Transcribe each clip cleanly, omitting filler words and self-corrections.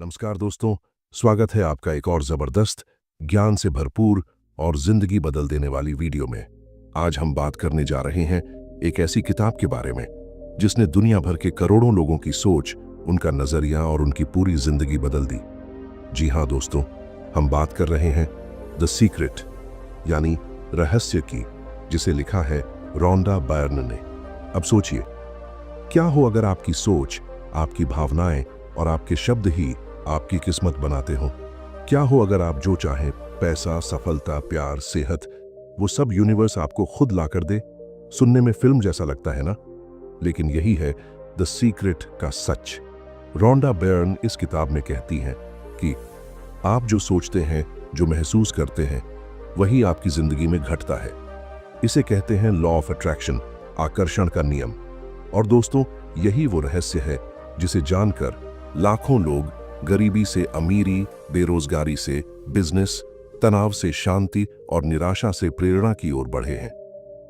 नमस्कार दोस्तों, स्वागत है आपका एक और जबरदस्त, ज्ञान से भरपूर और जिंदगी बदल देने वाली वीडियो में। आज हम बात करने जा रहे हैं एक ऐसी किताब के बारे में जिसने दुनिया भर के करोड़ों लोगों की सोच, उनका नजरिया और उनकी पूरी जिंदगी बदल दी। जी हाँ दोस्तों, हम बात कर रहे हैं द सीक्रेट यानी रहस्य की, जिसे लिखा है रोंडा बायर्न ने। अब सोचिए, क्या हो अगर आपकी सोच, आपकी भावनाएं और आपके शब्द ही आपकी किस्मत बनाते हो? क्या हो अगर आप जो चाहें, पैसा, सफलता, प्यार, सेहत, वो सब यूनिवर्स आपको खुद ला कर दे? सुनने में फिल्म जैसा लगता है ना, लेकिन यही है द सीक्रेट का सच। रोंडा बायर्न इस किताब में कहती हैं कि आप जो सोचते हैं, जो महसूस करते हैं, वही आपकी जिंदगी में घटता है। इसे कहते हैं लॉ ऑफ अट्रैक्शन, आकर्षण का नियम। और दोस्तों, यही वो रहस्य है जिसे जानकर लाखों लोग गरीबी से अमीरी, बेरोजगारी से बिजनेस, तनाव से शांति और निराशा से प्रेरणा की ओर बढ़े हैं।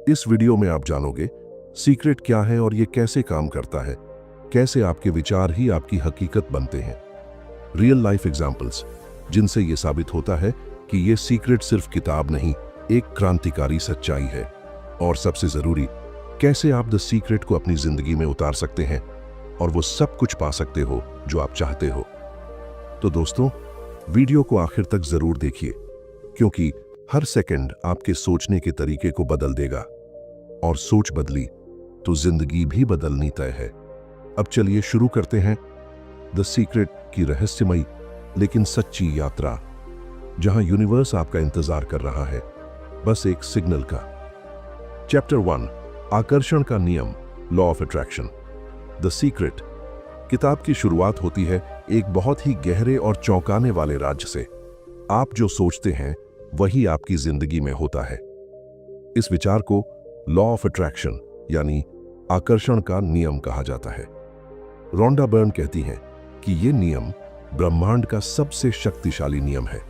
इस वीडियो में आप जानोगे सीक्रेट क्या है और ये कैसे काम करता है, कैसे आपके विचार ही आपकी हकीकत बनते हैं। रियल लाइफ एग्जाम्पल्स जिनसे ये साबित होता है कि ये सीक्रेट सिर्फ किताब नहीं, एक क्रांतिकारी सच्चाई है। और सबसे जरूरी, कैसे आप द सीक्रेट को अपनी जिंदगी में उतार सकते हैं और वो सब कुछ पा सकते हो जो आप चाहते हो। तो दोस्तों, वीडियो को आखिर तक जरूर देखिए, क्योंकि हर सेकंड आपके सोचने के तरीके को बदल देगा, और सोच बदली तो जिंदगी भी बदलनी तय है। अब चलिए शुरू करते हैं द सीक्रेट की रहस्यमयी लेकिन सच्ची यात्रा, जहां यूनिवर्स आपका इंतजार कर रहा है, बस एक सिग्नल का। चैप्टर 1, आकर्षण का नियम, law of attraction. The secret किताब की शुरुआत होती है एक बहुत ही गहरे और चौंकाने वाले राज्य से। आप जो सोचते हैं वही आपकी जिंदगी में होता है। इस विचार को लॉ ऑफ अट्रैक्शन यानी आकर्षण का नियम कहा जाता है। रोंडा बायर्न कहती हैं कि यह नियम ब्रह्मांड का सबसे शक्तिशाली नियम है।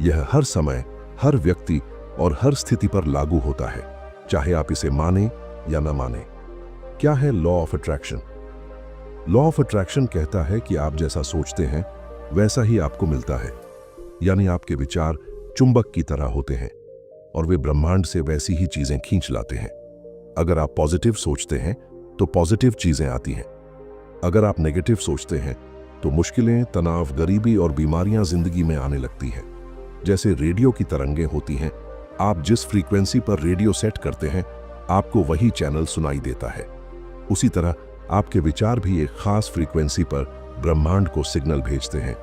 यह हर समय, हर व्यक्ति और हर स्थिति पर लागू होता है, चाहे आप इसे माने या न माने। क्या है law of attraction? Law of attraction कहता है कि आप जैसा सोचते हैं वैसा ही आपको मिलता है। यानी आपके विचार चुंबक की तरह होते हैं और वे ब्रह्मांड से वैसी ही चीजें खींच लाते हैं। अगर आप पॉजिटिव सोचते हैं तो पॉजिटिव चीजें आती हैं। अगर आप नेगेटिव सोचते हैं तो मुश्किलें, तनाव, गरीबी और बीमारियां जिंदगी में आने लगती हैं। जैसे रेडियो की तरंगें होती हैं, आप जिस फ्रीक्वेंसी पर रेडियो सेट करते हैं, आपको वही चैनल सुनाई देता है। उसी तरह आपके विचार भी एक खास फ्रीक्वेंसी पर ब्रह्मांड को सिग्नल भेजते हैं,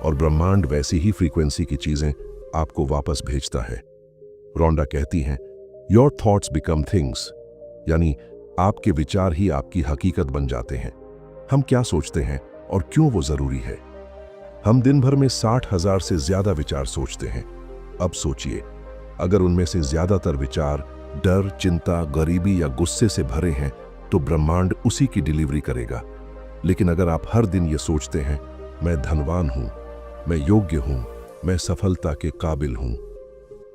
और ब्रह्मांड वैसी ही फ्रीक्वेंसी की चीजें आपको वापस भेजता है। रोंडा कहती हैं, योर थॉट्स बिकम थिंग्स, यानी आपके विचार ही आपकी हकीकत बन जाते हैं। हम क्या सोचते हैं और क्यों वो जरूरी है? हम दिन भर में 60,000 से ज्यादा विचार सोचते हैं। अब सोचिए, अगर उनमें से ज्यादातर विचार डर, चिंता, गरीबी या गुस्से से भरे हैं तो ब्रह्मांड उसी की डिलीवरी करेगा। लेकिन अगर आप हर दिन ये सोचते हैं, मैं धनवान हूं, मैं योग्य हूं, मैं सफलता के काबिल हूं,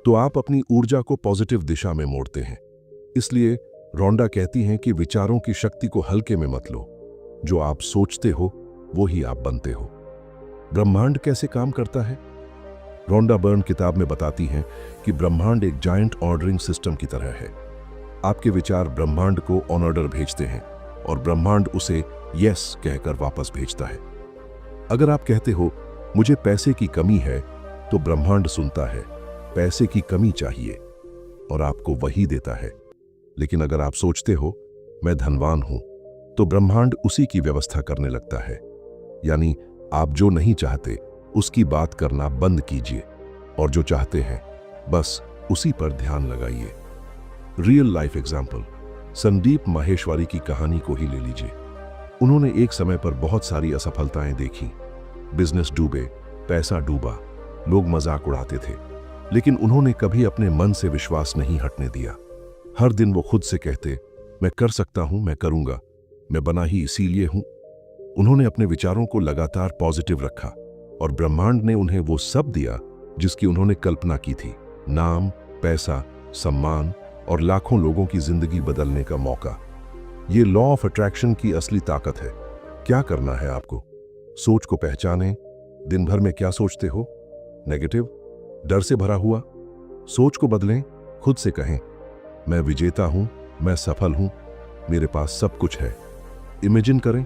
तो आप अपनी ऊर्जा को पॉजिटिव दिशा में मोड़ते हैं। इसलिए रोंडा कहती हैं कि विचारों की शक्ति को हल्के में मत लो। जो आप सोचते हो वो ही आप बनते हो। ब्रह्मांड कैसे काम करता है? रोंडा बायर्न किताब में बताती हैं कि ब्रह्मांड एक जायंट ऑर्डरिंग सिस्टम की तरह है। आपके विचार ब्रह्मांड को ऑन ऑर्डर भेजते हैं और ब्रह्मांड उसे यस कहकर वापस भेजता है। अगर आप कहते हो मुझे पैसे की कमी है, तो ब्रह्मांड सुनता है पैसे की कमी चाहिए और आपको वही देता है। लेकिन अगर आप सोचते हो मैं धनवान हूं, तो ब्रह्मांड उसी की व्यवस्था करने लगता है। यानी आप जो नहीं चाहते उसकी बात करना बंद कीजिए और जो चाहते हैं बस उसी पर ध्यान लगाइए। Real life example, Sandeep Maheshwari की कहानी को ही ले लीजिए। उन्होंने एक समय पर बहुत सारी असफलताएं देखी। बिजनेस डूबे, पैसा डूबा, लोग मजाक उड़ाते थे, लेकिन उन्होंने कभी अपने मन से विश्वास नहीं हटने दिया। हर दिन वो खुद से कहते, मैं कर सकता हूं, मैं करूंगा, मैं बना ही इसीलिए हूं। उन्होंने अपने विचारों को लगातार पॉजिटिव रखा और ब्रह्मांड ने उन्हें वो सब दिया जिसकी उन्होंने कल्पना की थी। नाम, पैसा, सम्मान और लाखों लोगों की जिंदगी बदलने का मौका। ये लॉ ऑफ अट्रैक्शन की असली ताकत है। क्या करना है आपको? सोच को पहचानें, दिन भर में क्या सोचते हो? नेगेटिव, डर से भरा हुआ? सोच को बदलें, खुद से कहें, मैं विजेता हूं, मैं सफल हूं, मेरे पास सब कुछ है। इमेजिन करें,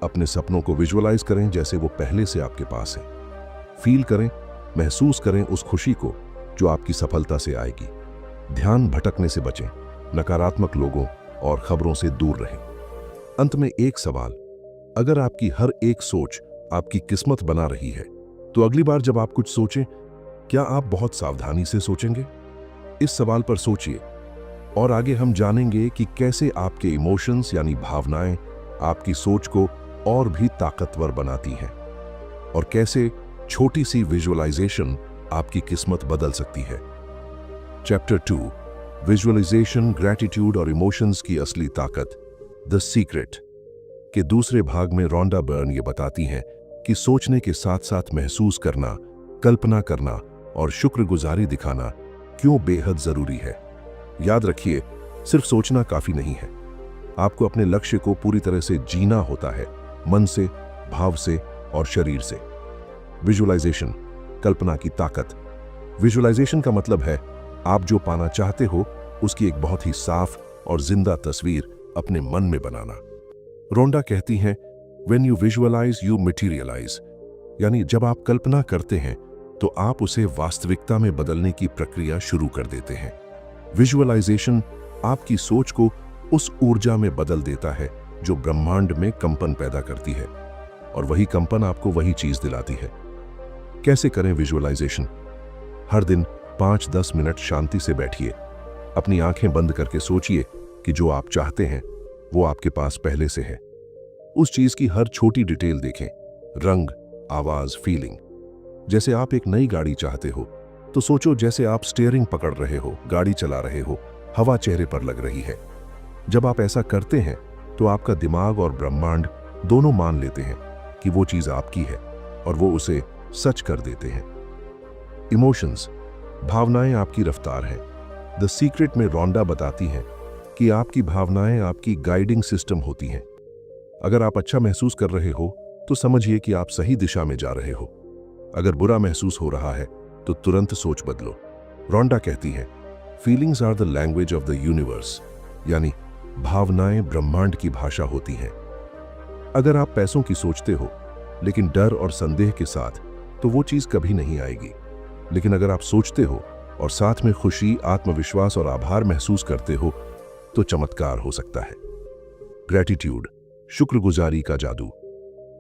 अपने सपनों को विजुअलाइज करें जैसे वो पहले से आपके पास है। फील करें, महसूस करें उस खुशी को जो आपकी सफलता से आएगी। ध्यान भटकने से बचें, नकारात्मक लोगों और खबरों से दूर रहें। अंत में एक सवाल, अगर आपकी हर एक सोच आपकी किस्मत बना रही है, तो अगली बार जब आप कुछ सोचें, क्या आप बहुत सावधानी से सोचेंगे? इस सवाल पर सोचिए और आगे हम जानेंगे कि कैसे आपके इमोशंस यानी भावनाएं आपकी सोच को और भी ताकतवर बनाती हैं और कैसे छोटी सी विजुअलाइजेशन आपकी किस्मत बदल सकती है। चैप्टर 2, विजुअलाइजेशन, ग्रैटिट्यूड और इमोशंस की असली ताकत, द सीक्रेट के दूसरे भाग में रोंडा बर्न ये बताती हैं कि सोचने के साथ साथ महसूस करना, कल्पना करना और शुक्रगुजारी दिखाना क्यों बेहद जरूरी है। याद रखिए, सिर्फ सोचना काफी नहीं है, आपको अपने लक्ष्य को पूरी तरह से जीना होता है, मन से, भाव से और शरीर से। विजुअलाइजेशन, कल्पना की ताकत। विजुअलाइजेशन का मतलब है आप जो पाना चाहते हो उसकी एक बहुत ही साफ और जिंदा तस्वीर अपने मन में बनाना। रोंडा कहती हैं, when you visualise you materialise, यानी जब आप कल्पना करते हैं तो आप उसे वास्तविकता में बदलने की प्रक्रिया शुरू कर देते हैं। विजुअलाइजेशन आपकी सोच को उस ऊर्जा में बदल देता है जो ब्रह्मांड में कंपन पैदा करती है और वही कंपन आपको वही चीज दिलाती है। कैसे करें विजुअलाइजेशन? हर दिन 5-10 मिनट शांति से बैठिए, अपनी आंखें बंद करके सोचिए कि जो आप चाहते हैं वो आपके पास पहले से है। उस चीज की हर छोटी डिटेल देखें, रंग, आवाज, फीलिंग। जैसे आप एक नई गाड़ी चाहते हो तो सोचो जैसे आप स्टीयरिंग पकड़ रहे हो, गाड़ी चला रहे हो, हवा चेहरे पर लग रही है। जब आप ऐसा करते हैं तो आपका दिमाग और ब्रह्मांड दोनों मान लेते हैं कि वो चीज आपकी है और वो उसे सच कर देते हैं। इमोशंस, भावनाएं आपकी रफ्तार हैं। द सीक्रेट में रोंडा बताती हैं कि आपकी भावनाएं आपकी गाइडिंग सिस्टम होती हैं। अगर आप अच्छा महसूस कर रहे हो तो समझिए कि आप सही दिशा में जा रहे हो। अगर बुरा महसूस हो रहा है तो तुरंत सोच बदलो। रोंडा कहती हैं, feelings are the language of the universe, यानी भावनाएं ब्रह्मांड की भाषा होती हैं। अगर आप पैसों की सोचते हो लेकिन डर और संदेह के साथ, तो वो चीज कभी नहीं आएगी। लेकिन अगर आप सोचते हो और साथ में खुशी, आत्मविश्वास और आभार महसूस करते हो तो चमत्कार हो सकता है। ग्रैटिट्यूड, शुक्रगुजारी का जादू।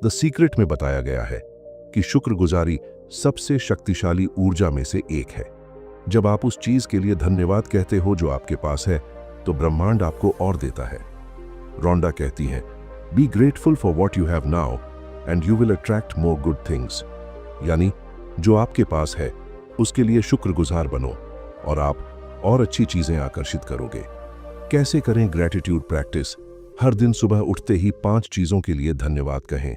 द सीक्रेट में बताया गया है कि शुक्रगुजारी सबसे शक्तिशाली ऊर्जा में से एक है। जब आप उस चीज के लिए धन्यवाद कहते हो जो आपके पास है तो ब्रह्मांड आपको और देता है। रोंडा कहती हैं, be grateful for what you have now and you will attract more good things, यानी जो आपके पास है उसके लिए शुक्रगुजार बनो और आप और अच्छी चीजें आकर्षित करोगे। कैसे करें ग्रैटिट्यूड प्रैक्टिस? हर दिन सुबह उठते ही 5 चीजों के लिए धन्यवाद कहें।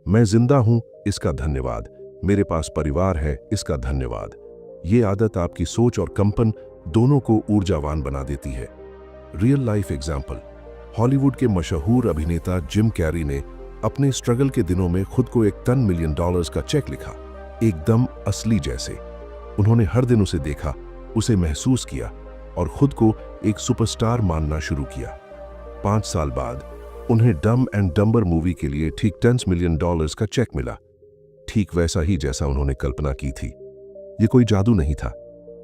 मैं जिंदा हूं, इसका धन्यवाद। मेरे पास परिवार है, इसका धन्यवाद। ये आदत आपकी सोच और कंपन दोनों को ऊर्जावान बना देती है। रियल लाइफ एग्जाम्पल, हॉलीवुड के मशहूर अभिनेता जिम कैरी ने अपने स्ट्रगल के दिनों में खुद को एक $10 मिलियन का चेक लिखा, एकदम असली जैसे। उन्होंने हर दिन उसे देखा, उसे महसूस किया और खुद को एक सुपरस्टार मानना शुरू किया। 5 साल बाद उन्हें डम एंड डम्बर मूवी के लिए ठीक $10 मिलियन का चेक मिला, ठीक वैसा ही जैसा उन्होंने कल्पना की थी। ये कोई जादू नहीं था,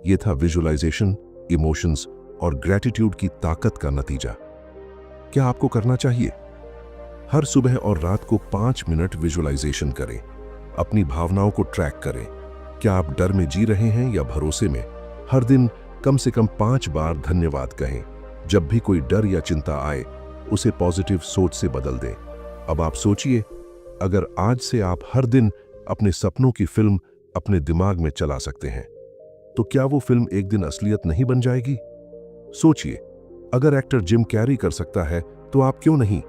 ये था विजुअलाइजेशन, इमोशंस और ग्रैटिट्यूड की ताकत का नतीजा। क्या आपको करना चाहिए? हर सुबह और रात को 5 मिनट विजुअलाइजेशन करें। अपनी भावनाओं को ट्रैक करें। क्या आप डर में जी रहे हैं या भरोसे में? हर दिन कम से कम 5 बार धन्यवाद कहें। जब भी कोई डर या चिंता आए, उसे पॉजिटिव सोच से बदल दें। अब आप सोचिए, अगर आज से आप हर दिन अपने सपनों की फिल्म अपने दिमाग में चला सकते हैं, तो क्या वो फिल्म एक दिन असलियत नहीं बन जाएगी? सोचिए, अगर एक्टर जिम कैरी कर सकता है तो आप क्यों नहीं?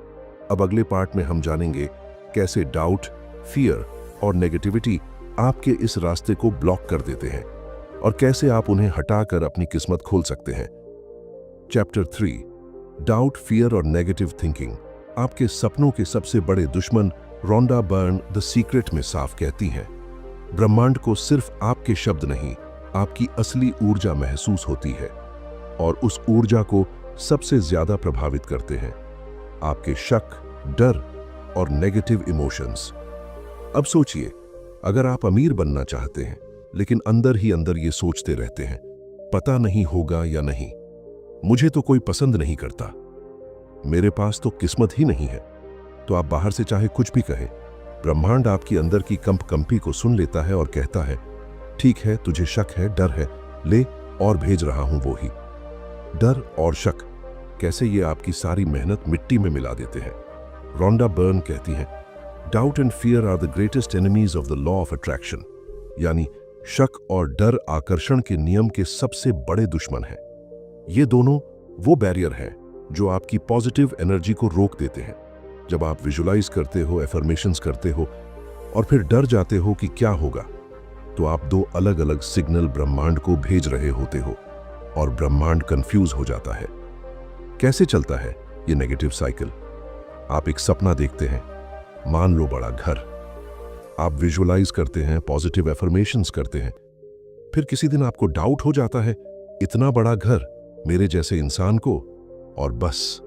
अब अगले पार्ट में हम जानेंगे कैसे डाउट, फियर और नेगेटिविटी आपके इस रास्ते को ब्लॉक कर देते हैं और कैसे आप उन्हें हटाकर अपनी किस्मत खोल सकते हैं। चैप्टर 3, डाउट, फियर और नेगेटिव थिंकिंग। आपके सपनों के सबसे बड़े दुश्मन रोंडा बर्न द सीक्रेट में साफ कहती हैं, ब्रह्मांड को सिर्फ आपके शब्द नहीं, आपकी असली ऊर्जा महसूस होती है, और उस ऊर्जा को सबसे ज्यादा प्रभावित करते हैं आपके शक, डर और नेगेटिव इमोशंस। अब सोचिए, अगर आप अमीर बनना चाहते हैं लेकिन अंदर ही अंदर ये सोचते रहते हैं, पता नहीं होगा या नहीं, मुझे तो कोई पसंद नहीं करता, मेरे पास तो किस्मत ही नहीं है, तो आप बाहर से चाहे कुछ भी कहें, ब्रह्मांड आपकी अंदर की कंपकंपी को सुन लेता है और कहता है, ठीक है, तुझे शक है, डर है, ले और भेज रहा हूं वो ही। डर और शक कैसे ये आपकी सारी मेहनत मिट्टी में मिला देते हैं। रोंडा बर्न कहती हैं, doubt and fear are the greatest enemies of the law of attraction, यानी शक और डर आकर्षण के नियम के सबसे बड़े दुश्मन हैं। ये दोनों वो बैरियर हैं जो आपकी पॉजिटिव एनर्जी को रोक देते हैं। जब आप विजुलाइज करते हो, एफर्मेशंस करते हो और फिर डर जाते हो कि क्या होगा, तो आप दो अलग अलग सिग्नल ब्रह्मांड को भेज रहे होते हो और ब्रह्मांड कंफ्यूज हो जाता है। कैसे चलता है ये नेगेटिव साइकिल? आप एक सपना देखते हैं, मान लो बड़ा घर, आप विजुलाइज करते हैं, पॉजिटिव एफर्मेशंस करते हैं, फिर किसी दिन आपको डाउट हो जाता है, इतना बड़ा घर मेरे जैसे इंसान को, और बस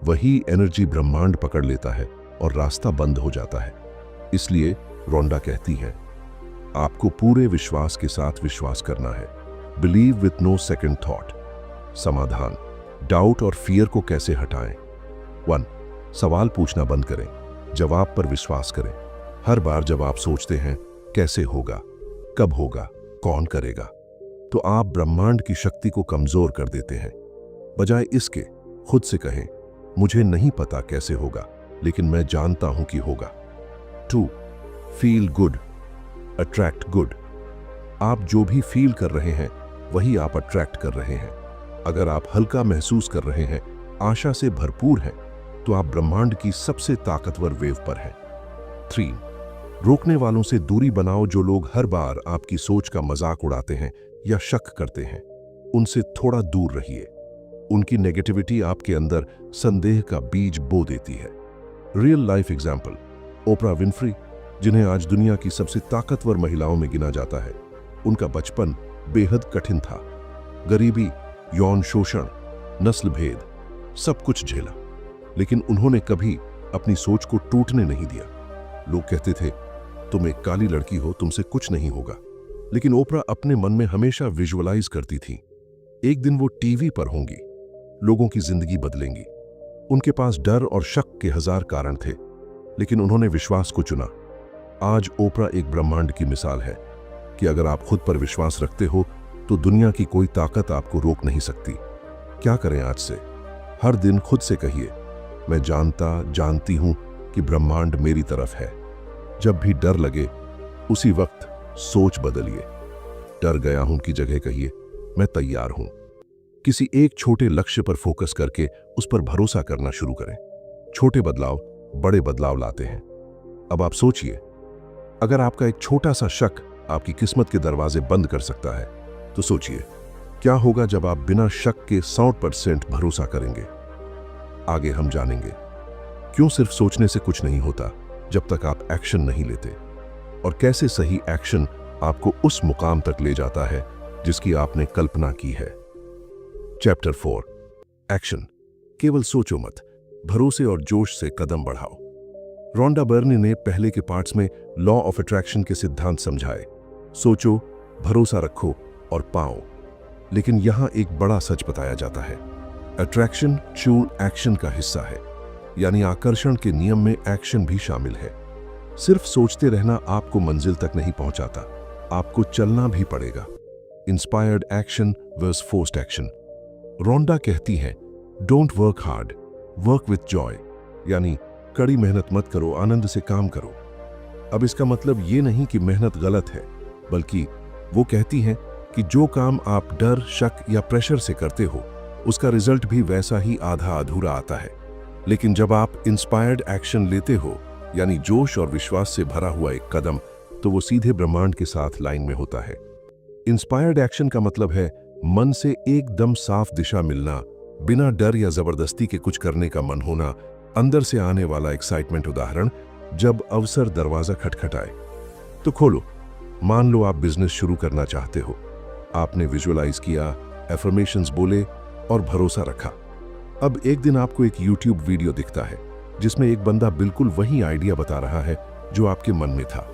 वही एनर्जी ब्रह्मांड पकड़ लेता है और रास्ता बंद हो जाता है। इसलिए रोंडा कहती है, आपको पूरे विश्वास के साथ विश्वास करना है, believe with no second thought. समाधान, डाउट और फियर को कैसे हटाएं? 1. सवाल पूछना बंद करें, जवाब पर विश्वास करें। हर बार जब आप सोचते हैं कैसे होगा, कब होगा, कौन करेगा, तो आप ब्रह्मांड की शक्ति को कमजोर कर देते हैं। बजाय इसके खुद से कहें, मुझे नहीं पता कैसे होगा, लेकिन मैं जानता हूं कि होगा। 2. Feel good, attract good. आप जो भी फील कर रहे हैं वही आप अट्रैक्ट कर रहे हैं। अगर आप हल्का महसूस कर रहे हैं, आशा से भरपूर हैं, तो आप ब्रह्मांड की सबसे ताकतवर वेव पर हैं। 3. रोकने वालों से दूरी बनाओ, जो लोग हर बार आपकी सोच का मजाक उड़ाते हैं या शक करते हैं, उनसे थोड़ा दूर रहिए। उनकी नेगेटिविटी आपके अंदर संदेह का बीज बो देती है। रियल लाइफ एग्जाम्पल, ओपरा विनफ्री, जिन्हें आज दुनिया की सबसे ताकतवर महिलाओं में गिना जाता है, उनका बचपन बेहद कठिन था। गरीबी, यौन शोषण, नस्ल भेद, सब कुछ झेला, लेकिन उन्होंने कभी अपनी सोच को टूटने नहीं दिया। लोग कहते थे, तुम एक काली लड़की हो, तुमसे कुछ नहीं होगा, लेकिन ओपरा अपने मन में हमेशा विजुअलाइज करती थी, एक दिन वो टीवी पर होंगी, लोगों की जिंदगी बदलेंगी। उनके पास डर और शक के 1000 कारण थे, लेकिन उन्होंने विश्वास को चुना। आज ओपरा एक ब्रह्मांड की मिसाल है कि अगर आप खुद पर विश्वास रखते हो तो दुनिया की कोई ताकत आपको रोक नहीं सकती। क्या करें आज से? हर दिन खुद से कहिए, मैं जानती हूं कि ब्रह्मांड मेरी तरफ है। जब भी डर लगे, उसी वक्त सोच बदलिए। डर गया हूं की जगह कहिए, मैं तैयार हूं। किसी एक छोटे लक्ष्य पर फोकस करके उस पर भरोसा करना शुरू करें। छोटे बदलाव बड़े बदलाव लाते हैं। अब आप सोचिए, अगर आपका एक छोटा सा शक आपकी किस्मत के दरवाजे बंद कर सकता है, तो सोचिए क्या होगा जब आप बिना शक के 100% भरोसा करेंगे। आगे हम जानेंगे क्यों सिर्फ सोचने से कुछ नहीं होता जब तक आप एक्शन नहीं लेते, और कैसे सही एक्शन आपको उस मुकाम तक ले जाता है जिसकी आपने कल्पना की है। Chapter 4, action. केवल सोचो मत, भरोसे और जोश से कदम बढ़ाओ। रोंडा बर्न ने पहले के पार्ट्स में लॉ ऑफ अट्रैक्शन के सिद्धांत समझाए। सोचो, भरोसा रखो और पाओ। लेकिन यहां एक बड़ा सच बताया जाता है, अट्रैक्शन ट्रू एक्शन का हिस्सा है, यानी आकर्षण के नियम में एक्शन भी शामिल है। सिर्फ सोचते रहना आपको मंजिल तक नहीं पहुंचाता, आपको चलना भी पड़ेगा। Inspired action versus forced action. Rhonda कहती है, don't work hard, work with joy, यानी कड़ी मेहनत मत करो, आनंद से काम करो। अब इसका मतलब ये नहीं कि मेहनत गलत है, बल्कि वो कहती हैं कि जो काम आप डर, शक या प्रेशर से करते हो, उसका रिजल्ट भी वैसा ही आधा अधूरा आता है। लेकिन जब आप इंस्पायर्ड एक्शन लेते हो, यानी जोश और विश्वास से भरा हुआ एक कदम, तो वो सीधे ब्रह्मांड के साथ लाइन में होता है। इंस्पायर्ड एक्शन का मतलब है मन से एकदम साफ दिशा मिलना, बिना डर या जबरदस्ती के कुछ करने का मन होना, अंदर से आने वाला एक्साइटमेंट। उदाहरण, जब अवसर दरवाजा खटखटाए तो खोलो। मान लो आप बिजनेस शुरू करना चाहते हो। आपने विजुअलाइज किया, एफर्मेशंस बोले और भरोसा रखा। अब एक दिन आपको एक यूट्यूब वीडियो दिखता है जिसमें एक बंदा बिल्कुल वही आइडिया बता रहा है जो आपके मन में था।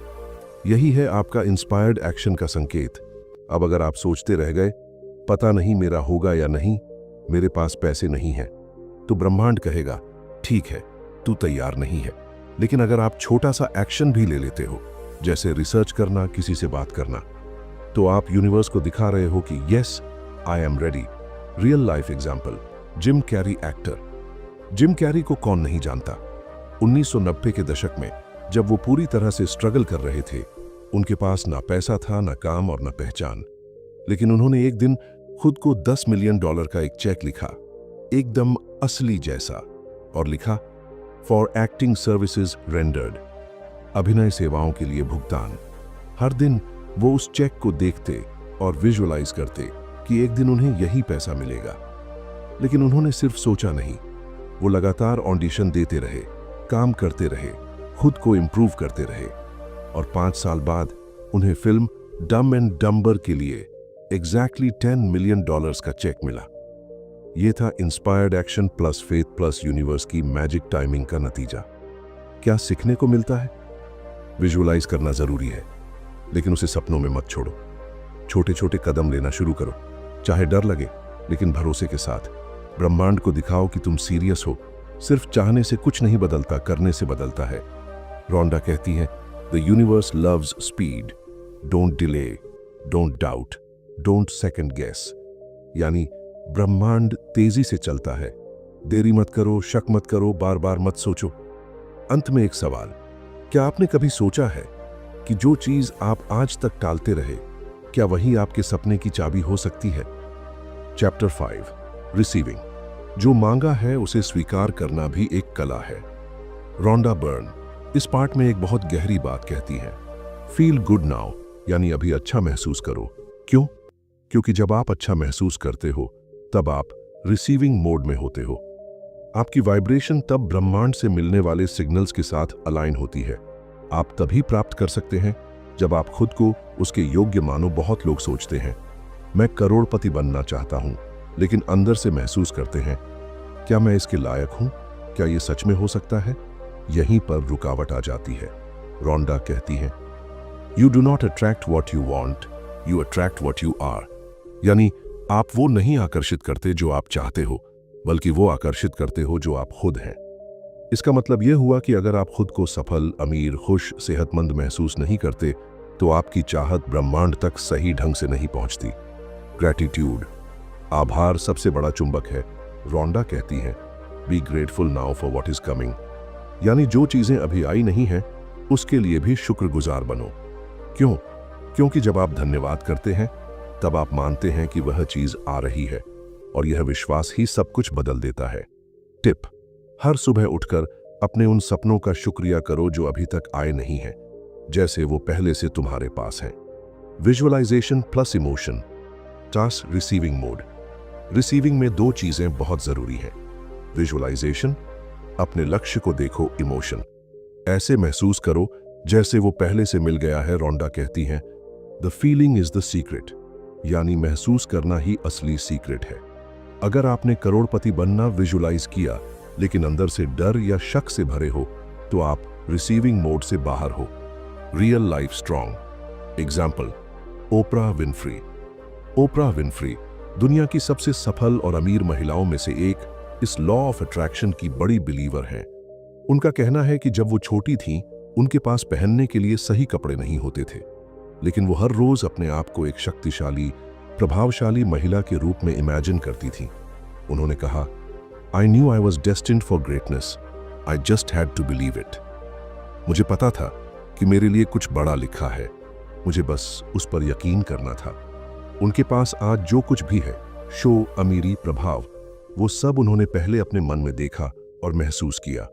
यही है आपका इंस्पायर्ड एक्शन का संकेत। अब अगर आप सोचते रह गए, पता नहीं मेरा होगा या नहीं, मेरे पास पैसे नहीं हैं, तो ब्रह्मांड कहेगा ठीक है, तू तैयार नहीं है। लेकिन अगर आप छोटा सा एक्शन भी ले लेते हो, जैसे रिसर्च करना, किसी से बात करना, तो आप यूनिवर्स को दिखा रहे हो कि yes, I am ready. Real life example, Jim carry actor. Jim carry को कौन नहीं जानता। 1990 के दशक में जब वो पूरी तरह से स्ट्रगल कर रहे थे, उनके पास ना पैसा था, ना काम और ना पहचान। लेकिन उन्होंने एक दिन खुद को $10 मिलियन का एक चेक लिखा, एकदम असली जैसा, और लिखा फॉर एक्टिंग सर्विसेज रेंडर्ड, अभिनय सेवाओं के लिए भुगतान। हर दिन वो उस चेक को देखते और विजुअलाइज करते कि एक दिन उन्हें यही पैसा मिलेगा। लेकिन उन्होंने सिर्फ सोचा नहीं, वो लगातार ऑडिशन देते रहे, काम करते रहे, खुद को इंप्रूव करते रहे, और 5 साल बाद उन्हें फिल्म डम एंड डम्बर के लिए एग्जैक्टली $10 मिलियन का चेक मिला। यह था inspired action plus faith plus universe की मैजिक टाइमिंग का नतीजा। क्या सीखने को मिलता है? विजुअलाइज करना जरूरी है, लेकिन उसे सपनों में मत छोड़ो। छोटे छोटे कदम लेना शुरू करो, चाहे डर लगे, लेकिन भरोसे के साथ। ब्रह्मांड को दिखाओ कि तुम सीरियस हो। सिर्फ चाहने से कुछ नहीं बदलता, करने से बदलता है। रोंडा कहती है, the universe loves speed, don't delay, don't doubt, don't second guess. यानी ब्रह्मांड तेजी से चलता है, देरी मत करो, शक मत करो, बार बार मत सोचो। अंत में एक सवाल, क्या आपने कभी सोचा है कि जो चीज आप आज तक टालते रहे, क्या वही आपके सपने की चाबी हो सकती है? Chapter 5, receiving. जो मांगा है उसे स्वीकार करना भी एक कला है। रोंडा बर्न इस पार्ट में एक बहुत गहरी बात कहती है, फील गुड नाउ, यानी अभी अच्छा महसूस करो। क्यों? क्योंकि जब आप अच्छा महसूस करते हो, तब आप रिसीविंग मोड में होते हो। आपकी वाइब्रेशन तब ब्रह्मांड से मिलने वाले सिग्नल्स के साथ अलाइन होती है। आप तभी प्राप्त कर सकते हैं जब आप खुद को उसके योग्य मानो। बहुत लोग सोचते हैं, मैं करोड़पति बनना चाहता हूं, लेकिन अंदर से महसूस करते हैं, क्या मैं इसके लायक हूं? क्या यह सच में हो सकता है? यहीं पर रुकावट आ जाती है। रोंडा कहती है, you do not attract what you want, you attract what you are. यानी आप वो नहीं आकर्षित करते जो आप चाहते हो, बल्कि वो आकर्षित करते हो जो आप खुद हैं। इसका मतलब यह हुआ कि अगर आप खुद को सफल, अमीर, खुश, सेहतमंद महसूस नहीं करते, तो आपकी चाहत ब्रह्मांड तक सही ढंग से नहीं पहुंचती। ग्रैटिट्यूड, आभार सबसे बड़ा चुंबक है। रोंडा कहती है, be grateful now for what is coming. यानी जो चीजें अभी आई नहीं हैं, उसके लिए भी शुक्रगुजार बनो। क्यों? क्योंकि जब आप धन्यवाद करते हैं, तब आप मानते हैं कि वह चीज आ रही है, और यह विश्वास ही सब कुछ बदल देता है। टिप, हर सुबह उठकर अपने उन सपनों का शुक्रिया करो जो अभी तक आए नहीं हैं, जैसे वो पहले से तुम्हारे पास हैं। Visualisation plus emotion. Task receiving mode. Receiving में 2 चीजें बहुत जरूरी हैं। विजुअलाइजेशन, अपने लक्ष्य को देखो। इमोशन, ऐसे महसूस करो जैसे वो पहले से मिल गया है। रोंडा कहती हैं, the feeling is the secret, यानी महसूस करना ही असली सीक्रेट है। अगर आपने करोड़पति बनना विजुअलाइज किया, लेकिन अंदर से डर या शक से भरे हो, तो आप रिसीविंग मोड से बाहर हो। रियल लाइफ स्ट्रॉन्ग एग्जाम्पल, ओपरा विनफ्री। ओपरा विनफ्री दुनिया की सबसे सफल और अमीर महिलाओं में से एक, इस लॉ ऑफ अट्रैक्शन की बड़ी बिलीवर हैं। उनका कहना है कि जब वो छोटी थीं, उनके पास पहनने के लिए सही कपड़े नहीं होते थे, लेकिन वो हर रोज अपने आप को एक शक्तिशाली, प्रभावशाली महिला के रूप में इमेजिन करती थीं। उन्होंने कहा, I knew I was destined for greatness, I just had to believe it. मुझे पता था कि मेरे लिए कुछ बड़ा लिखा है, मुझे बस उस पर यकीन करना था। उनके पास आज जो कुछ भी है, शो, अमीरी, प्रभाव, वो सब उन्होंने पहले अपने मन में देखा और महसूस किया।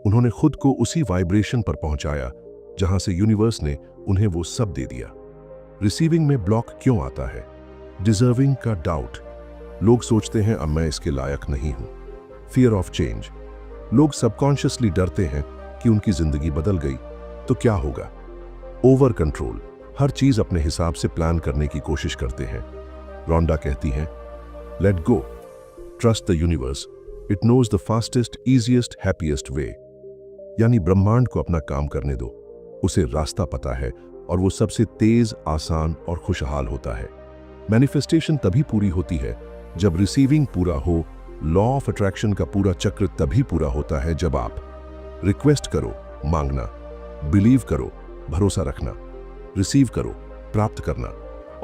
उन्होंने खुद को उसी वाइब्रेशन पर पहुंचाया जहां से यूनिवर्स ने उन्हें वो सब दे दिया। रिसीविंग में ब्लॉक क्यों आता है? डिजर्विंग का डाउट। लोग सोचते हैं अब मैं इसके लायक नहीं हूं। Fear of change. लोग सबकॉन्शियसली डरते हैं कि उनकी जिंदगी बदल गई, तो क्या होगा? ओवर कंट्रोल, हर चीज अपने हिसाब से प्लान करने की कोशिश करते हैं। रोंडा कहती हैं, let go, trust the universe, it knows the fastest, easiest, happiest way. यानी ब्रह्मांड को अपना काम करने दो, उसे रास्ता पता है और वो सबसे तेज, आसान और खुशहाल होता है। मैनिफेस्टेशन तभी पूरी होती है जब रिसीविंग पूरा हो। लॉ ऑफ अट्रैक्शन का पूरा चक्र तभी पूरा होता है जब आप रिक्वेस्ट करो, मांगना, बिलीव करो, भरोसा रखना, रिसीव करो, प्राप्त करना,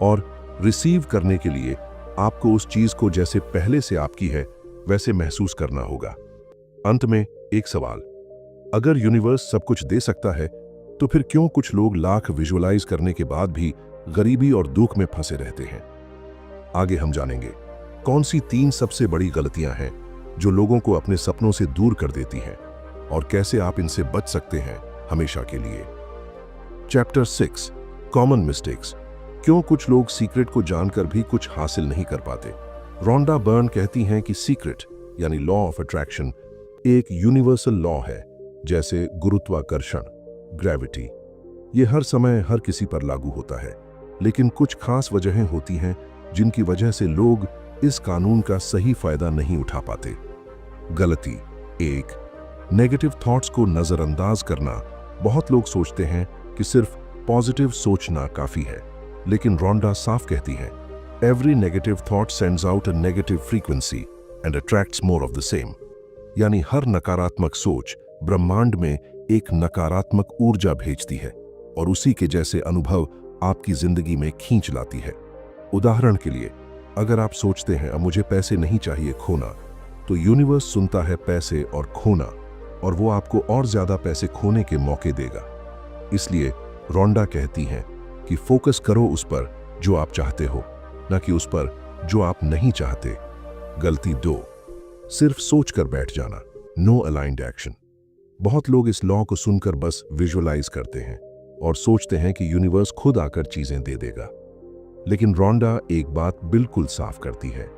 और रिसीव करने के लिए आपको उस चीज को जैसे पहले से आपकी है वैसे महसूस करना होगा। अंत में एक सवाल, अगर यूनिवर्स सब कुछ दे सकता है तो फिर क्यों कुछ लोग लाख विजुअलाइज करने के बाद भी गरीबी और दुख में फंसे रहते हैं? आगे हम जानेंगे कौन सी 3 सबसे बड़ी गलतियां हैं जो लोगों को अपने सपनों से दूर कर देती हैं और कैसे आप इनसे बच सकते हैं हमेशा के लिए। चैप्टर 6, कॉमन मिस्टेक्स, क्यों कुछ लोग सीक्रेट को जानकर भी कुछ हासिल नहीं कर पाते। रोंडा बर्न कहती हैं कि सीक्रेट यानी लॉ ऑफ अट्रैक्शन एक यूनिवर्सल लॉ है, जैसे गुरुत्वाकर्षण, ग्रेविटी। ये हर समय हर किसी पर लागू होता है, लेकिन कुछ खास वजहें होती हैं जिनकी वजह से लोग इस कानून का सही फायदा नहीं उठा पाते। गलती 1, नेगेटिव थॉट्स को नजरअंदाज करना। बहुत लोग सोचते हैं कि सिर्फ पॉजिटिव सोचना काफी है, लेकिन रोंडा साफ कहती है, every negative thought sends out a negative frequency and attracts more of the same. यानी हर नकारात्मक सोच ब्रह्मांड में एक नकारात्मक ऊर्जा भेजती है और उसी के जैसे अनुभव आपकी जिंदगी में खींच लाती है। उदाहरण के लिए, अगर आप सोचते हैं अब मुझे पैसे नहीं चाहिए खोना, तो यूनिवर्स सुनता है पैसे और खोना, और वो आपको और ज्यादा पैसे खोने के मौके देगा। इसलिए रोंडा कहती हैं कि फोकस करो उस पर जो आप चाहते हो, न कि उस पर जो आप नहीं चाहते। गलती 2, सिर्फ सोचकर बैठ जाना, नो अलाइंड एक्शन। बहुत लोग इस लॉ को सुनकर बस विजुअलाइज करते हैं और सोचते हैं कि यूनिवर्स खुद आकर चीजें दे देगा, लेकिन रोंडा एक बात बिल्कुल साफ करती है,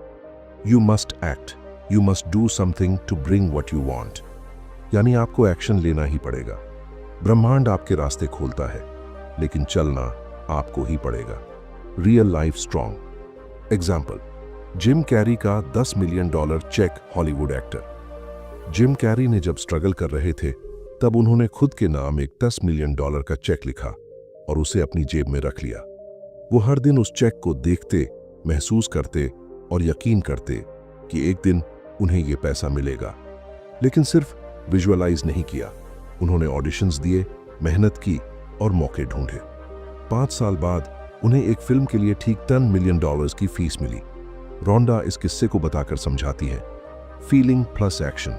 you must act, you must do something to bring what you want. यानी आपको एक्शन लेना ही पड़ेगा। ब्रह्मांड आपके रास्ते खोलता है, लेकिन चलना आपको ही पड़ेगा। Real life strong example, Jim Carrey का $10 million cheque. Hollywood actor Jim Carrey ने जब स्ट्रगल कर रहे थे, तब उन्होंने खुद के नाम एक $10 मिलियन का चेक लिखा और उसे अपनी जेब में रख लिया। वो हर दिन उस चेक को देखते, महसूस करते और यकीन करते कि एक दिन उन्हें ये पैसा मिलेगा। लेकिन सिर्फ विजुअलाइज नहीं किया, उन्होंने ऑडिशंस दिए, मेहनत की और मौके ढूंढे। 5 साल बाद उन्हें एक फिल्म के लिए ठीक $10 मिलियन की फीस मिली। रोंडा इस किस्से को बताकर समझाती है, फीलिंग प्लस एक्शन।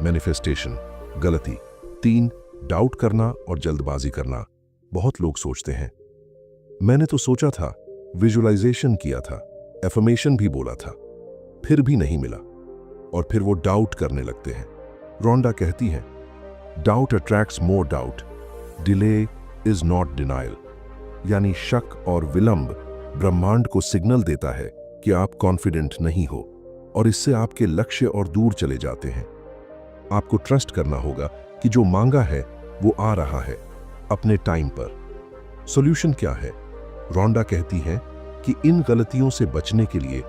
मैनिफेस्टेशन गलती 3, डाउट करना और जल्दबाजी करना। बहुत लोग सोचते हैं, मैंने तो सोचा था, विजुअलाइजेशन किया था, एफर्मेशन भी बोला था, फिर भी नहीं मिला, और फिर वो डाउट करने लगते हैं। रोंडा कहती हैं, doubt attracts more doubt, delay is not denial. यानी शक और विलंब ब्रह्मांड को सिग्नल देता है कि आप कॉन्फिडेंट नहीं हो, और इससे आपके लक्ष्य और दूर चले जाते हैं। आपको ट्रस्ट करना होगा कि जो मांगा है वो आ रहा है अपने टाइम पर। सॉल्यूशन क्या है? रोंडा कहती हैं कि इन गलतियों से बचने के लिए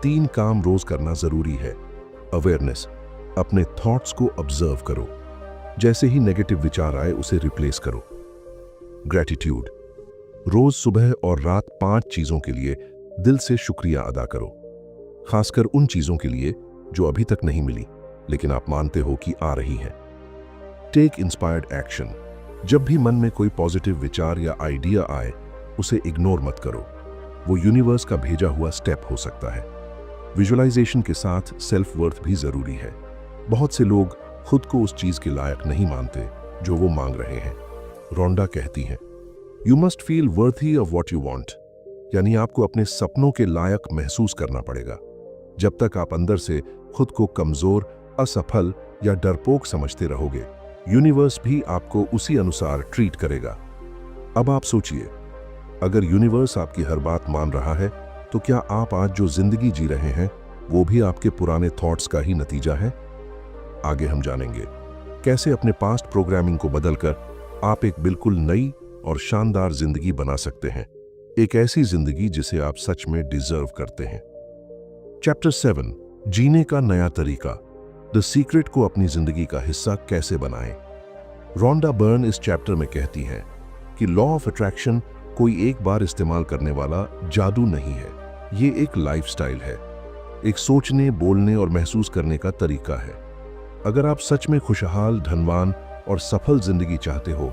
3 काम रोज करना जरूरी है। अवेयरनेस, अपने थॉट्स को ऑब्जर्व करो, जैसे ही नेगेटिव विचार आए उसे रिप्लेस करो। ग्रैटिट्यूड, रोज सुबह और रात 5 चीजों के लिए दिल से शुक्रिया अदा करो, खासकर उन चीजों के लिए जो अभी तक नहीं मिली लेकिन आप मानते हो कि आ रही हैं। टेक इंस्पायर्ड एक्शन, जब भी मन में कोई पॉजिटिव विचार या आइडिया आए उसे इग्नोर मत करो, वो यूनिवर्स का भेजा हुआ स्टेप हो सकता है। विजुअलाइजेशन के साथ सेल्फ वर्थ भी जरूरी है। बहुत से लोग खुद को उस चीज के लायक नहीं मानते जो वो मांग रहे हैं। रोंडा कहती हैं, you must feel worthy of what you want. यानी आपको अपने सपनों के लायक महसूस करना पड़ेगा। जब तक आप अंदर से खुद को कमजोर, असफल या डरपोक समझते रहोगे, यूनिवर्स भी आपको उसी अनुसार ट्रीट करेगा। अब आप सोचिए, अगर यूनिवर्स आपकी हर बात मान रहा है, तो क्या आप आज जो जिंदगी जी रहे हैं वो भी आपके पुराने थॉट्स का ही नतीजा है? आगे हम जानेंगे कैसे अपने पास्ट प्रोग्रामिंग को बदलकर आप एक बिल्कुल नई और शानदार जिंदगी बना सकते हैं, एक ऐसी जिंदगी जिसे आप सच में डिजर्व करते हैं। चैप्टर 7, जीने का नया तरीका, द सीक्रेट को अपनी जिंदगी का हिस्सा कैसे बनाएं। रोंडा बर्न इस चैप्टर में कहती हैं कि लॉ ऑफ अट्रैक्शन कोई एक बार इस्तेमाल करने वाला जादू नहीं है, ये एक लाइफस्टाइल है, एक सोचने, बोलने और महसूस करने का तरीका है। अगर आप सच में खुशहाल, धनवान और सफल जिंदगी चाहते हो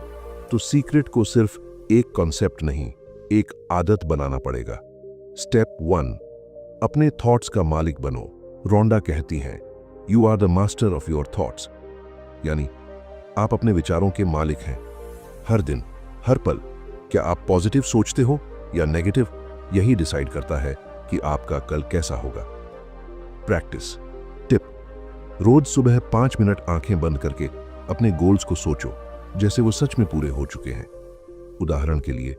तो सीक्रेट को सिर्फ एक कॉन्सेप्ट नहीं, एक आदत बनाना पड़ेगा। स्टेप 1, अपने थॉट्स का मालिक बनो। रोंडा कहती हैं, you are the master of your thoughts, यानी आप अपने विचारों के मालिक हैं। हर दिन, हर पल, क्या आप पॉजिटिव सोचते हो या नेगेटिव, यही डिसाइड करता है कि आपका कल कैसा होगा। प्रैक्टिस टिप, रोज सुबह 5 मिनट आंखें बंद करके अपने गोल्स को सोचो जैसे वो सच में पूरे हो चुके हैं। उदाहरण के लिए,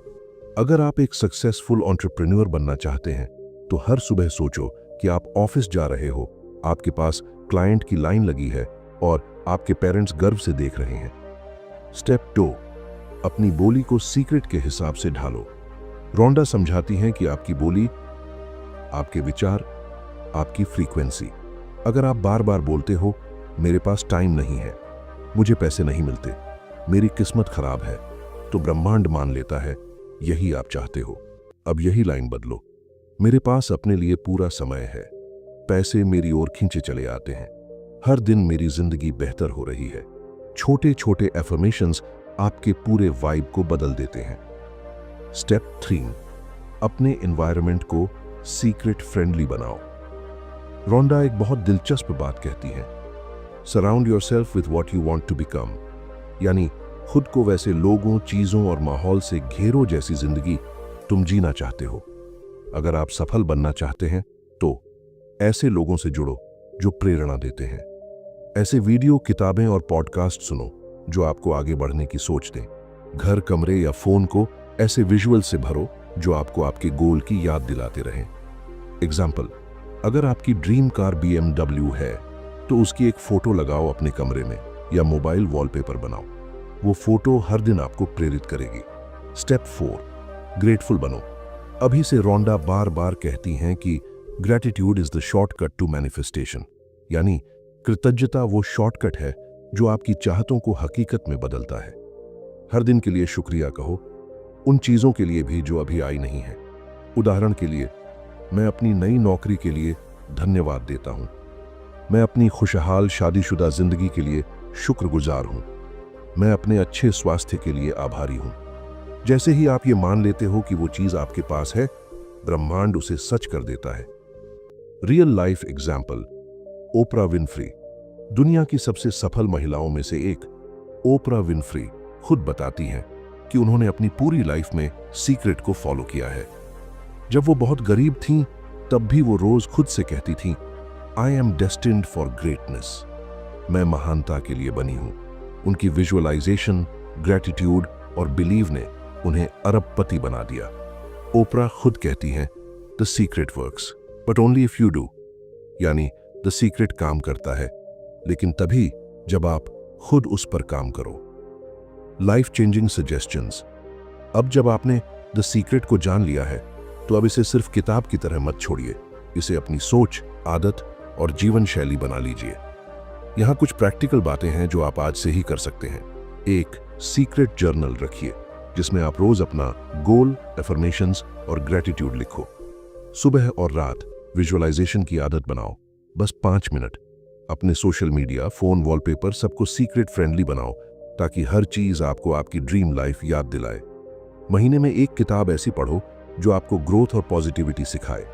अगर आप एक सक्सेसफुल एंटरप्रेन्योर बनना चाहते हैं तो हर सुबह सोचो कि आप ऑफिस जा रहे हो, आपके पास क्लाइंट की लाइन लगी है और आपके पेरेंट्स गर्व से देख रहे हैं। स्टेप 2, अपनी बोली को सीक्रेट के हिसाब से ढालो। रोंडा समझाती हैं कि आपकी बोली, आपके विचार, आपकी फ्रीक्वेंसी। अगर आप बार बार बोलते हो, मेरे पास टाइम नहीं है, मुझे पैसे नहीं मिलते, मेरी किस्मत खराब है, तो ब्रह्मांड मान लेता है यही आप चाहते हो। अब यही लाइन बदलो, मेरे पास अपने लिए पूरा समय है, पैसे मेरी ओर खींचे चले आते हैं, हर दिन मेरी जिंदगी बेहतर हो रही है। छोटे छोटे एफर्मेशंस आपके पूरे वाइब को बदल देते हैं। स्टेप 3, अपने एनवायरनमेंट को सीक्रेट फ्रेंडली बनाओ। रोंडा एक बहुत दिलचस्प बात कहती है, surround yourself with what you want to become, यानी खुद को वैसे लोगों, चीजों और माहौल से घेरो जैसी जिंदगी तुम जीना चाहते हो। अगर आप सफल बनना चाहते हैं तो ऐसे लोगों से जुड़ो जो प्रेरणा देते हैं। ऐसे वीडियो, किताबें और पॉडकास्ट सुनो जो आपको आगे बढ़ने की सोच दें। घर, कमरे या फोन को ऐसे विजुअल से भरो जो आपको आपके गोल की याद दिलाते रहें। एग्जाम्पल, अगर आपकी ड्रीम कार BMW है तो उसकी एक फोटो लगाओ अपने कमरे में या मोबाइल वॉलपेपर बनाओ। वो फोटो हर दिन आपको प्रेरित करेगी। स्टेप 4, ग्रेटफुल बनो। अभी से रोंडा बार बार कहती हैं कि gratitude is the shortcut to manifestation, यानी कृतज्ञता वो शॉर्टकट है जो आपकी चाहतों को हकीकत में बदलता है। हर दिन के लिए शुक्रिया कहो, उन चीजों के लिए भी जो अभी आई नहीं है। उदाहरण के लिए, मैं अपनी नई नौकरी के लिए धन्यवाद देता हूं, मैं अपनी खुशहाल शादीशुदा जिंदगी के लिए शुक्रगुजार हूं, मैं अपने अच्छे स्वास्थ्य के लिए आभारी हूं। जैसे ही आप ये मान लेते हो कि वो चीज आपके पास है, ब्रह्मांड उसे सच कर देता है। रियल लाइफ एग्जाम्पल, ओपरा विनफ्री, दुनिया की सबसे सफल महिलाओं में से एक। ओपरा विनफ्री खुद बताती हैं कि उन्होंने अपनी पूरी लाइफ में सीक्रेट को फॉलो किया है। जब वो बहुत गरीब थीं, तब भी वो रोज खुद से कहती थीं, I am destined for greatness, मैं महानता के लिए बनी हूं। उनकी विजुअलाइजेशन, ग्रैटिट्यूड और बिलीव ने उन्हें अरबपति बना दिया। ओपरा खुद कहती हैं, the secret works but only if you do, यानी द सीक्रेट काम करता है लेकिन तभी जब आप खुद उस पर काम करो। लाइफ चेंजिंग सजेशंस, अब जब आपने द सीक्रेट को जान लिया है तो अब इसे सिर्फ किताब की तरह मत छोड़िए, इसे अपनी सोच, आदत और जीवन शैली बना लीजिए। यहाँ कुछ प्रैक्टिकल बातें हैं जो आप आज से ही कर सकते हैं। 1, सीक्रेट जर्नल रखिए जिसमें आप रोज अपना गोल, एफर्मेशंस और ग्रैटिट्यूड लिखो। सुबह और रात विजुअलाइजेशन की आदत बनाओ, बस 5 मिनट। अपने सोशल मीडिया, फोन, वॉलपेपर सबको सीक्रेट फ्रेंडली बनाओ ताकि हर चीज आपको आपकी ड्रीम लाइफ याद दिलाए। महीने में एक किताब ऐसी पढ़ो जो आपको ग्रोथ और पॉजिटिविटी सिखाए।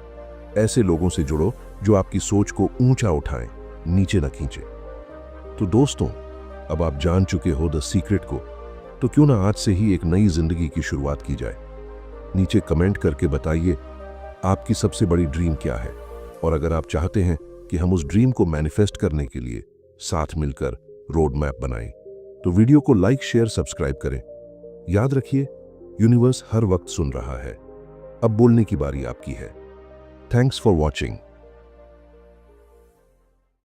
ऐसे लोगों से जुड़ो जो आपकी सोच को ऊंचा उठाएं, नीचे न खींचे। तो दोस्तों, अब आप जान चुके हो द सीक्रेट को, तो क्यों ना आज से ही एक नई जिंदगी की शुरुआत की जाए। नीचे कमेंट करके बताइए आपकी सबसे बड़ी ड्रीम क्या है, और अगर आप चाहते हैं कि हम उस ड्रीम को मैनिफेस्ट करने के लिए साथ मिलकर रोड मैप बनाएं, तो वीडियो को लाइक, शेयर, सब्सक्राइब करें। याद रखिए, यूनिवर्स हर वक्त सुन रहा है। अब बोलने की बारी आपकी है। Thanks for watching.